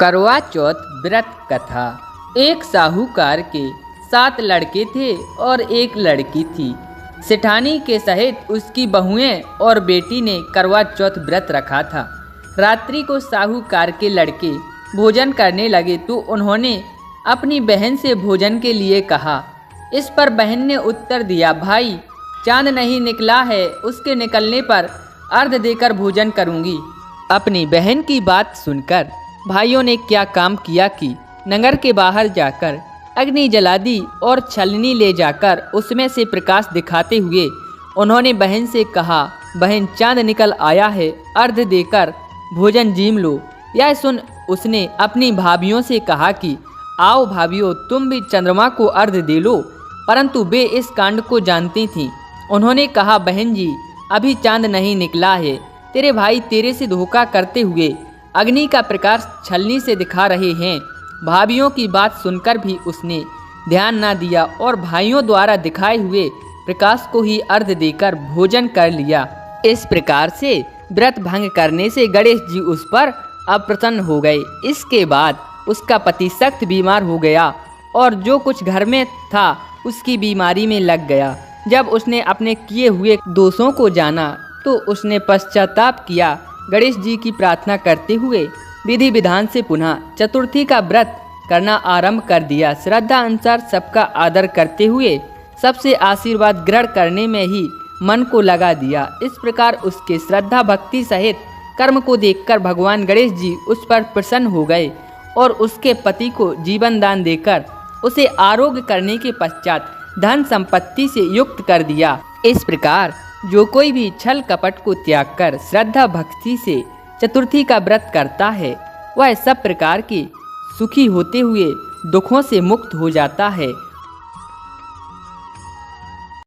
करवा चौथ व्रत कथा। एक साहूकार के 7 लड़के थे और एक लड़की थी। सेठानी के सहित उसकी बहुएं और बेटी ने करवा चौथ व्रत रखा था। रात्रि को साहूकार के लड़के भोजन करने लगे तो उन्होंने अपनी बहन से भोजन के लिए कहा। इस पर बहन ने उत्तर दिया, भाई चांद नहीं निकला है, उसके निकलने पर अर्घ देकर भोजन करूंगी। अपनी बहन की बात सुनकर भाइयों ने क्या काम किया कि नगर के बाहर जाकर अग्नि जला दी और छलनी ले जाकर उसमें से प्रकाश दिखाते हुए उन्होंने बहन से कहा, बहन चांद निकल आया है, अर्घ देकर भोजन जीम लो। यह सुन उसने अपनी भाभियों से कहा कि आओ भाभियों, तुम भी चंद्रमा को अर्घ दे लो। परंतु वे इस कांड को जानती थीं। उन्होंने कहा, बहन जी अभी चांद नहीं निकला है, तेरे भाई तेरे से धोखा करते हुए अग्नि का प्रकाश छलनी से दिखा रहे हैं। भाभियों की बात सुनकर भी उसने ध्यान न दिया और भाइयों द्वारा दिखाए हुए प्रकाश को ही अर्घ देकर भोजन कर लिया। इस प्रकार से व्रत भंग करने से गणेश जी उस पर अप्रसन्न हो गए। इसके बाद उसका पति सख्त बीमार हो गया और जो कुछ घर में था उसकी बीमारी में लग गया। जब उसने अपने किए हुए दोषों को जाना तो उसने पश्चाताप किया। गणेश जी की प्रार्थना करते हुए विधि विधान से पुनः चतुर्थी का व्रत करना आरंभ कर दिया। श्रद्धा अनुसार सबका आदर करते हुए सबसे आशीर्वाद ग्रहण करने में ही मन को लगा दिया। इस प्रकार उसके श्रद्धा भक्ति सहित कर्म को देखकर भगवान गणेश जी उस पर प्रसन्न हो गए और उसके पति को जीवन दान देकर उसे आरोग्य करने के पश्चात धन संपत्ति से युक्त कर दिया। इस प्रकार जो कोई भी छल कपट को त्याग कर श्रद्धा भक्ति से चतुर्थी का व्रत करता है वह सब प्रकार के सुखी होते हुए दुखों से मुक्त हो जाता है।